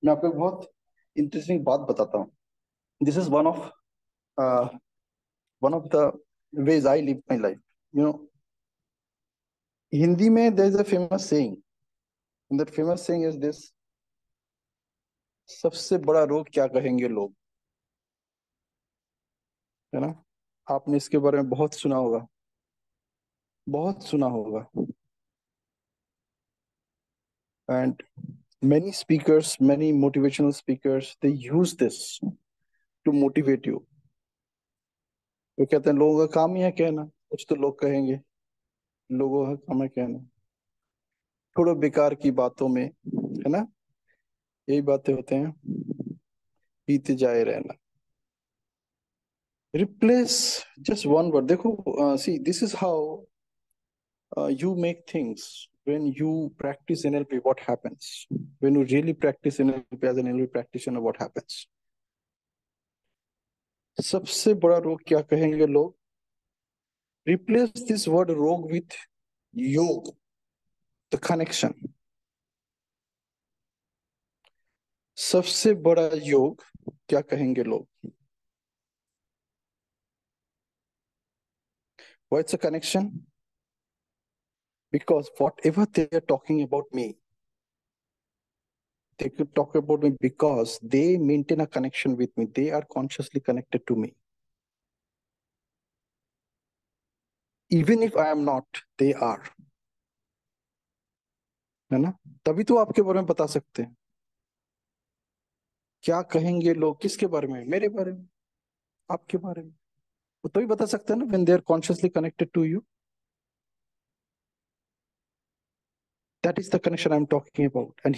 मैं आपको एक बहुत इंटरेस्टिंग बात बताता हूँ। This is one of the ways I live my life. You know, Hindi में there is a famous saying, and that famous saying is this: सबसे बड़ा रोग क्या कहेंगे लोग। है ना? आपने इसके बारे में बहुत सुना होगा, बहुत सुना होगा। And many speakers, many motivational speakers, they use this to motivate you. वो कहते हैं लोगों का काम ही है कहना, कुछ तो लोग कहेंगे, लोगों का काम है कहना, छोड़ो बेकार की बातों में। है ना? यही बातें होते हैं, बीते जाए रहना। Replace just one word. देखो, see this is how you make things. When you practice NLP, what happens? When you really practice NLP as an NLP practitioner, what happens? सबसे बड़ा रोग क्या कहेंगे लोग? Replace this word रोग with योग, the connection. सबसे बड़ा योग क्या कहेंगे लोग? What's the connection? Because whatever they are talking about me, they could talk about me because they maintain a connection with me. They are consciously connected to me. Even if I am not, they are. है ना? तभी तो आपके बारे में बता सकते हैं। क्या कहेंगे लोग किसके बारे में? मेरे बारे में, आपके बारे में। वो तभी बता सकते हैं ना, when they are consciously connected to you. That is the connection I am talking about. And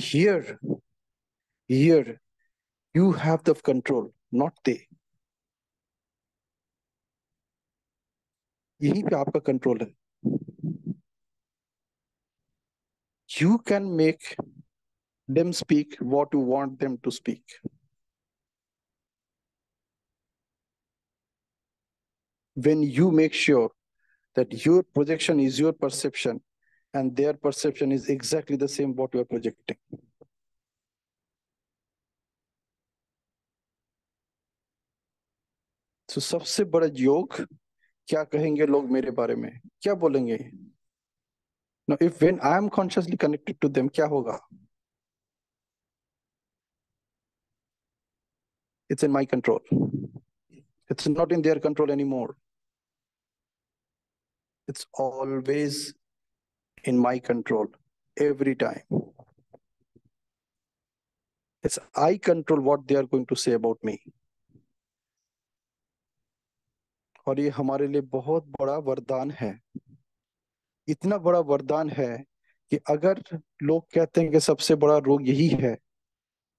here you have the control, not they. यहीं पे आपका कंट्रोल है। You can make them speak what you want them to speak. When you make sure that your projection is your perception and their perception is exactly the same what you are projecting. So सबसे बड़ा योग, क्या कहेंगे लोग मेरे बारे में, क्या बोलेंगे? Now, if when I am consciously connected to them, क्या होगा? It's in my control. It's not in their control anymore. It's always in my control, every time. It's I control what they are going to say about me. और ये हमारे लिए बहुत बड़ा वरदान है। इतना बड़ा वरदान है कि अगर लोग कहते हैं कि सबसे बड़ा रोग यही है,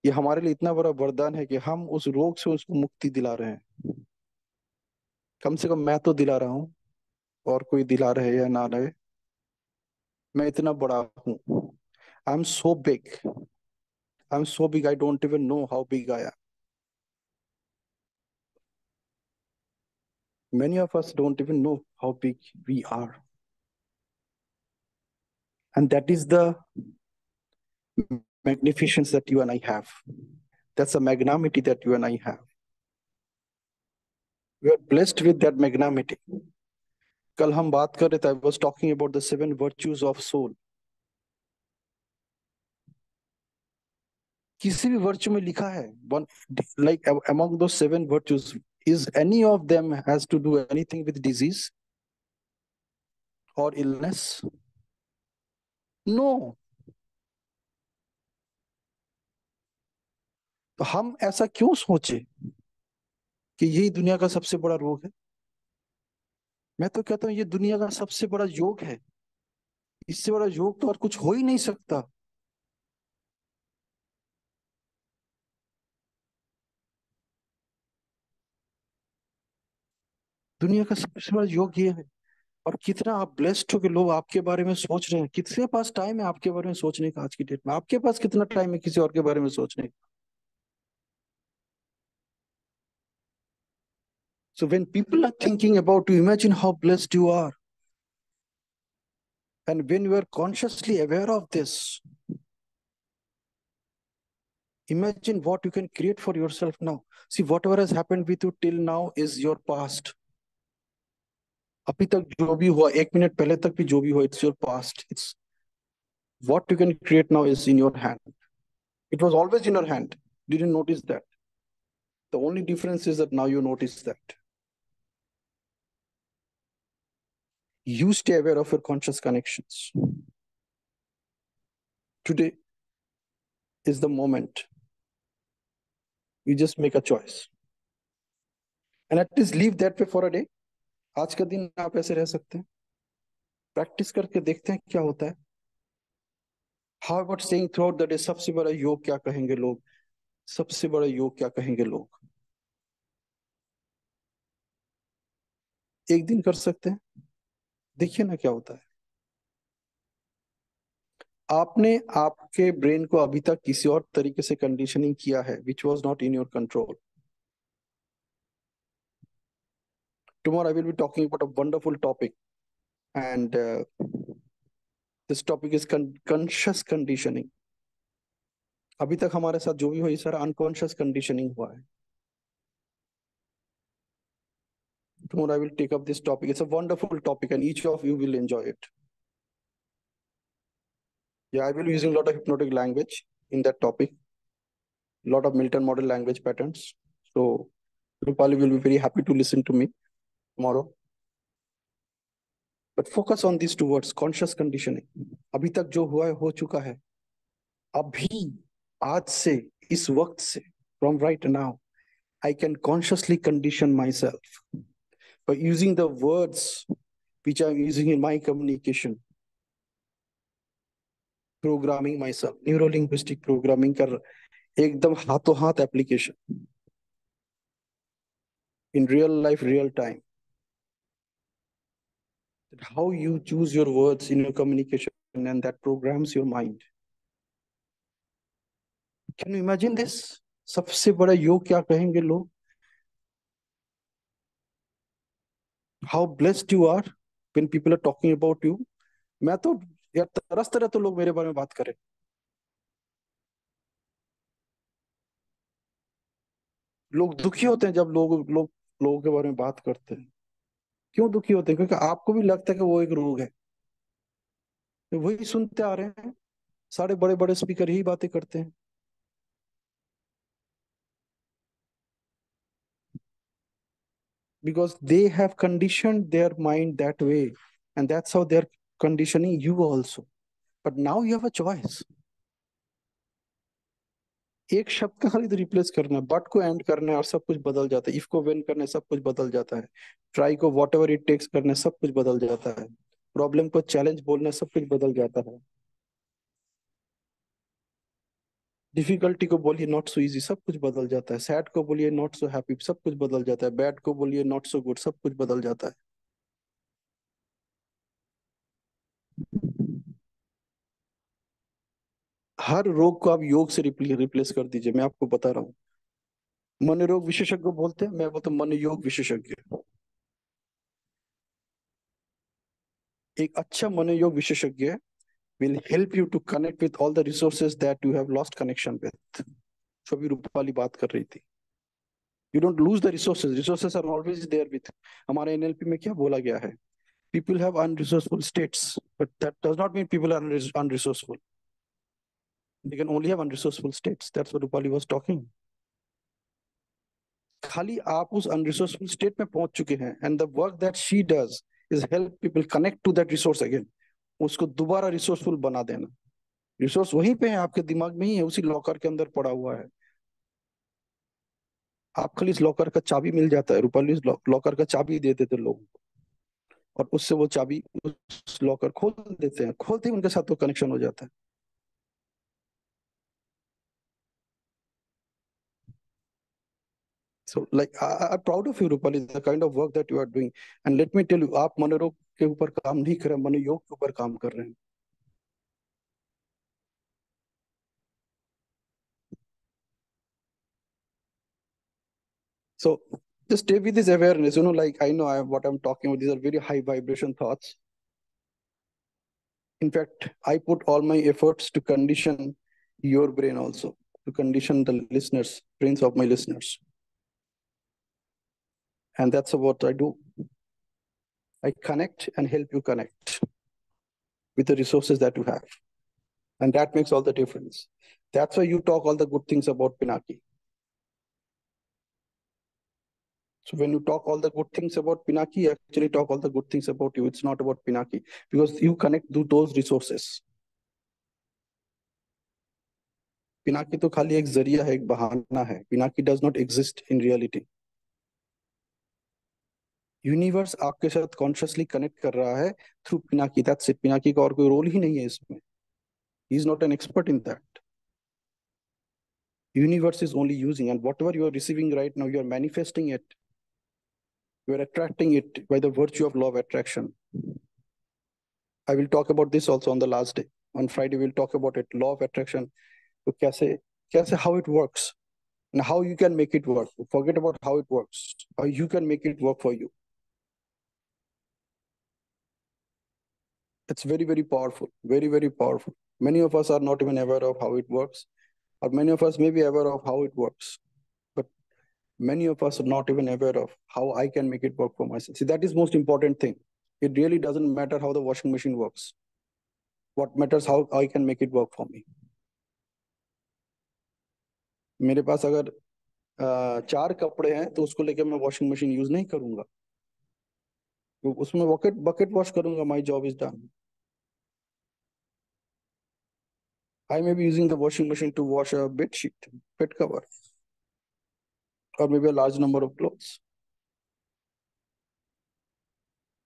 ये हमारे लिए इतना बड़ा वरदान है कि हम उस रोग से उसको मुक्ति दिला रहे हैं। कम से कम मैं तो दिला रहा हूँ, और कोई दिला रहे या ना रहे, मैं इतना बड़ा हूँ। I am so big, I am so big, I don't even know how big I am. Many of us don't even know how big we are. And that is the magnificence that you and I have. That's the magnanimity that you and I have. We are blessed with that magnanimity. कल हम बात कर रहे थे, I was talking about the 7 virtues of soul. किसी भी virtue में लिखा है, one like among those 7 virtues, is any of them has to do anything with disease or illness? No. तो हम ऐसा क्यों सोचे कि यही दुनिया का सबसे बड़ा रोग है? मैं तो कहता हूं ये दुनिया का सबसे बड़ा योग है। इससे बड़ा योग तो और कुछ हो ही नहीं सकता। दुनिया का सबसे बड़ा योग ये है। और कितना आप ब्लेस्ड हो कि लोग आपके बारे में सोच रहे हैं। किसके पास टाइम है आपके बारे में सोचने का? आज की डेट में आपके पास कितना टाइम है किसी और के बारे में सोचने का? So when people are thinking about you, imagine how blessed you are. And when you are consciously aware of this, Imagine what you can create for yourself now. See, whatever has happened with you till now is your past. अभी तक जो भी हुआ, 1 minute पहले तक भी जो भी हुआ, it's your past. It's what you can create now is in your hand. It was always in your hand. Didn't notice that. The only difference is that now you notice that. You stay aware of your conscious connections. Today is the moment. You just make a choice. And at least leave that way for a day. आज का दिन आप ऐसे रह सकते हैं. Practice करके देखते हैं क्या होता है. How about saying throughout the day, सबसे बड़ा योग क्या कहेंगे लोग, सबसे बड़ा योग क्या कहेंगे लोग. एक दिन कर सकते हैं, देखिए ना क्या होता है. आपने आपके ब्रेन को अभी तक किसी और तरीके से कंडीशनिंग किया है which was not in your control. Tomorrow I will be talking about a wonderful topic, and this topic is conscious conditioning. अभी तक हमारे साथ जो भी हुआ ये सारा अनकॉन्शियस कंडीशनिंग हुआ है. Tomorrow I will take up this topic. It's a wonderful topic, and each of you will enjoy it. Yeah, I will be using a lot of hypnotic language in that topic, a lot of Milton model language patterns. So Rupali will be very happy to listen to me tomorrow. But focus on these two words, conscious conditioning. अभी तक जो हुआ है हो चुका है. अभी, आज से, इस वक्त से, from right now, I can consciously condition myself by using the words which I'm using in my communication. Programming myself, neuro-linguistic programming कर एकदम हाथों हाथ application in real life, real time. How you choose your words in your communication, and that programs your mind. Can you imagine this? सबसे बड़ा योग क्या कहेंगे लोग? How blessed you are when people are talking about you. मैं तो यार तरस तरह तो लोग मेरे बारे में बात करें. लोग दुखी होते हैं जब लोगों के बारे में बात करते हैं. क्यों दुखी होते हैं? क्योंकि आपको भी लगता है कि वो एक रोग है. तो वही सुनते आ रहे हैं. सारे बड़े बड़े स्पीकर यही बातें करते हैं. Because they have conditioned their mind that way, and that's how they're conditioning you also. But now you have a choice. एक शब्द का खाली तो रिप्लेस करना है, बट को एंड करना है और सब कुछ बदल जाता है. इफ को वेन करना है सब कुछ बदल जाता है. ट्राई को वॉट एवर इट टेक्स करना है सब कुछ बदल जाता है. प्रॉब्लम को चैलेंज बोलना है सब कुछ बदल जाता है. डिफिकल्टी को बोलिए नॉट सो इजी, सब कुछ बदल जाता है. सैड को बोलिए नॉट सो हैप्पी, सब कुछ बदल जाता है. बैड को बोलिए नॉट सो गुड, सब कुछ बदल जाता है. हर रोग को आप योग से रिप्लेस कर दीजिए. मैं आपको बता रहा हूँ. मनोरोग विशेषज्ञ बोलते हैं, मैं बोलता हूँ मनोयोग विशेषज्ञ. एक अच्छा मनोयोग विशेषज्ञ will help you to connect with all the resources that you have lost connection with. जो भी रूपाली बात कर रही थी. You don't lose the resources. Resources are always there with. हमारे एनएलपी में क्या बोला गया है? People have unresourceful states, but that does not mean people are unresourceful. They can only have unresourceful states. That's what Rupali was talking. खाली आप उस unresourceful state में पहुंच चुके हैं, and the work that she does is help people connect to that resource again. उसको दोबारा resourceful बना देना. रिसोर्स वहीं पे है, आपके दिमाग में ही है, उसी लॉकर के अंदर पड़ा हुआ है. आप खाली इस लॉकर का चाबी मिल जाता है. रूपाली इस लॉकर का चाबी दे देते लोगों को, और उससे वो चाबी उस लॉकर खोल देते हैं. खोलते ही उनके साथ तो कनेक्शन हो जाता है. So like I'm proud of you, Rupali, the kind of work that you are doing. And let me tell you, आप मनोरोग के ऊपर काम नहीं कर रहे, मनोयोग के ऊपर काम कर रहे हैं. So just stay with this awareness. Like I know what I'm talking about. These are very high vibration thoughts. In fact, I put all my efforts to condition your brain also. to condition the listeners, brains of my listeners. And that's what I do. I connect and help you connect with the resources that you have. And that makes all the difference. That's why you talk all the good things about Pinaki. So when you talk all the good things about Pinaki, you actually talk all the good things about you. It's not about Pinaki because you connect to those resources. Pinaki तो खाली एक जरिया है, एक बहाना है. Pinaki does not exist in reality. Universe आपके साथ कॉन्शियसली कनेक्ट कर रहा है through Pinaki. That's it. Pinaki का और कोई रोल ही नहीं है इसमें. He is not an expert in that. Universe is only using, and whatever you are receiving right now, you are manifesting it. You are attracting it by the virtue of law of attraction. I will talk about this also on the last day. On Friday, we'll talk about it. Law of attraction. So कैसे how it works and how you can make it work. Forget about how it works. How you can make it work for you. It's very, very powerful. Very, very powerful. Many of us are not even aware of how it works, or many of us may be aware of how it works, but many of us are not even aware of how I can make it work for myself. See, that is most important thing. It really doesn't matter how the washing machine works. What matters how I can make it work for me. मेरे पास अगर 4 कपड़े हैं तो उसको लेके मैं washing machine use नहीं करूंगा. तो उसमें बकेट बकेट वॉश करूंगा. My job is done. I may be using the washing machine to wash a bed sheet, bed cover, or maybe a large number of clothes.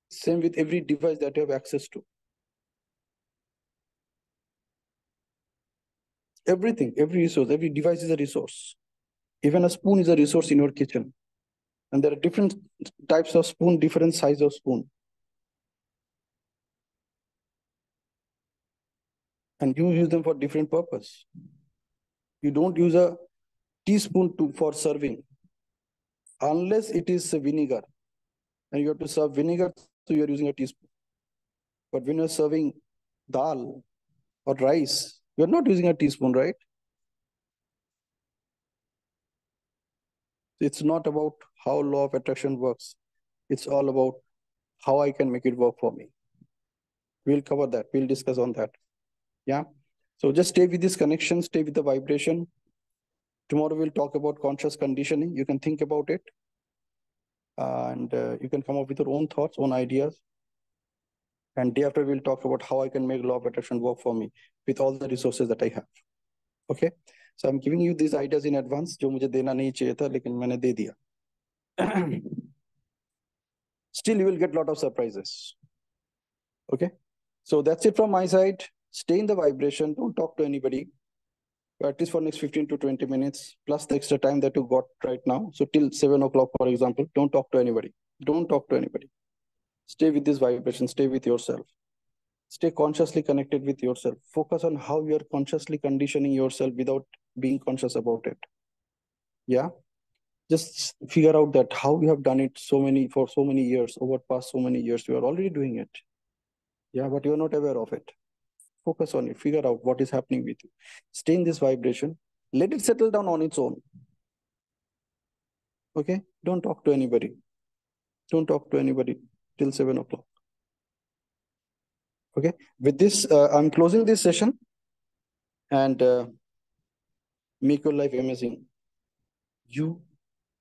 Same with every device that you have access to. Everything, every resource, every device is a resource. Even a spoon is a resource in your kitchen. And there are different types of spoon, different size of spoon. And you use them for different purpose. You don't use a teaspoon for serving unless it is vinegar. And you have to serve vinegar, so you're using a teaspoon. But when you're serving dal or rice, you're not using a teaspoon, right? It's not about how law of attraction works. It's all about how I can make it work for me. We'll cover that. We'll discuss on that. Yeah. So just stay with this connection, stay with the vibration. Tomorrow we'll talk about conscious conditioning. You can think about it. And you can come up with your own thoughts, own ideas. And day after we'll talk about how I can make law of attraction work for me with all the resources that I have. Okay. So I'm giving you these ideas in advance, जो मुझे देना नहीं चाहिए था, लेकिन मैंने दे दिया. Still, you will get a lot of surprises. Okay. So that's it from my side. Stay in the vibration. Don't talk to anybody. At least for next 15 to 20 minutes, plus the extra time that you got right now. So till 7 o'clock, for example, don't talk to anybody. Don't talk to anybody. Stay with this vibration. Stay with yourself. Stay consciously connected with yourself. Focus on how you're consciously conditioning yourself without being conscious about it. Yeah. Just figure out that how you have done it for so many years, over past so many years, you are already doing it. Yeah, but you're not aware of it. Focus on it. Figure out what is happening with you. Stay in this vibration. Let it settle down on its own. Okay? Don't talk to anybody. Don't talk to anybody till 7 o'clock. Okay? With this, I'm closing this session and make your life amazing. You,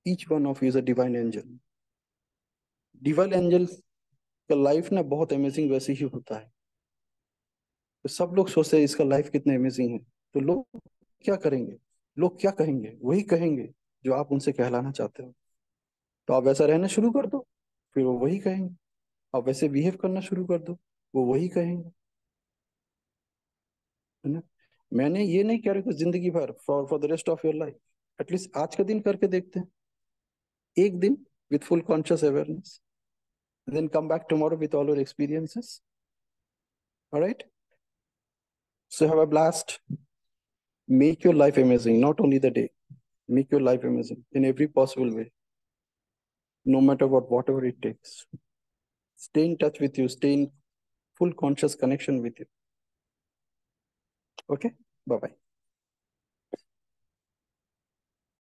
each one of you is a divine angel. Divine angel का life ना बहुत amazing वैसे ही होता है. तो सब लोग सोचते हैं इसका लाइफ कितने अमेजिंग है. तो लोग क्या करेंगे, लोग क्या कहेंगे, वही कहेंगे जो आप उनसे कहलाना चाहते हो. तो आप वैसा रहना शुरू कर दो, फिर वो वही कहेंगे. आप वैसे बिहेव करना शुरू कर दो, वो वही कहेंगे. है ना. मैंने ये नहीं कह रहा कि जिंदगी भर for the rest of your life. At least आज का दिन करके देखते हैं, एक दिन with full conscious awareness. Then come back tomorrow with all your experiences. Alright. So have a blast. Make your life amazing, not only the day. Make your life amazing in every possible way. No matter what, whatever it takes. Stay in touch with you. Stay in full conscious connection with you. Okay? Bye-bye.